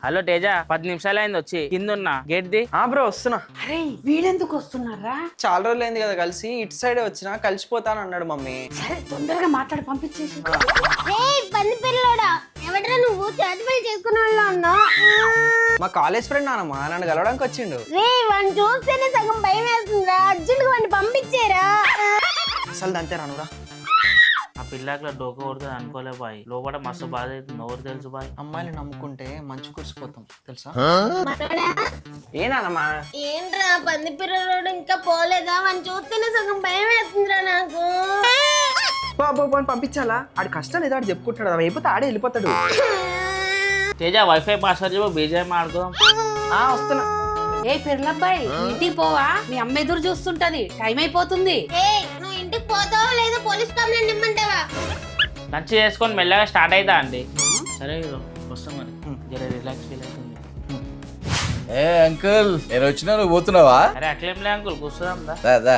Hello Teja 10 నిమిషాలు అయింది వచ్చి కింద గేట్ ది. బ్రో వస్తున్నా. అరే వీడెందుకు వస్తున్నారా? చాలా రోజులు అయింది కదా కలిసి, ఇటు సైడ్ వచ్చినా కలిసిపోతాను అన్నాడు మమ్మీ. సరే తొందరగా మాట్లాడి పంపించేసి. ఎవడరా నువ్వు చేతి పని చేసుకున్న వాళ్ళు అన్నా? మా కాలేజ్ ఫ్రెండ్ నానమ్మా, నన్ను కలవడానికి వచ్చిండు. రే వాడిని చూస్తేనే సగం భయం వేస్తుందిరా, అర్జెంట్ గా వాడిని పంపించేరా. అసలు అంతే రానురా. ఆ పిల్లకి డోక కొడుతుంది అనుకోలే బాయ్, లోపల మస్తు బాధ అవుతుంది. ఎవరు తెలుసు బాయ్? అమ్మాయిలు నమ్ముకుంటే మంచి కురిసిపోతాం తెలుసా? ఏనానమ్మా? ఏంట్రా పంది పిల్లడు ఇంకా పోలేదా? వాడిని చూస్తేనే సగం భయం వేస్తుందిరా నాకు. పంపించాలా? ఆడి కష్టం ఏదో ఆడు చెప్పుకుంటాడు, అవి అయిపోతే ఆడే వెళ్ళిపోతాడు. తేజ వైఫై పాస్వర్డ్ చెప్పు, బీజేఎం ఆడుకోదాం. వస్తున్నా. ఏ పిర్లబ్బాయి ఇంటికి పోవా? మీ అమ్మ ఎదురు చూస్తుంటది, టైం అయిపోతుంది. నువ్వు ఇంటికి పోతావా లేదా పోలీస్ కంప్లైంట్ ఇమ్మంటావా? లంచ్ చేసుకొని మెల్లగా స్టార్ట్ అవుతా అండి. సరే వస్తాం మరి, జర రిలాక్స్ ఫీల్ అవుతుంది. ఏ అంకుల్, నేను వచ్చినా నువ్వు పోతున్నావా? అరే అట్లేం లే అంకుల్, కూర్చుందా. దా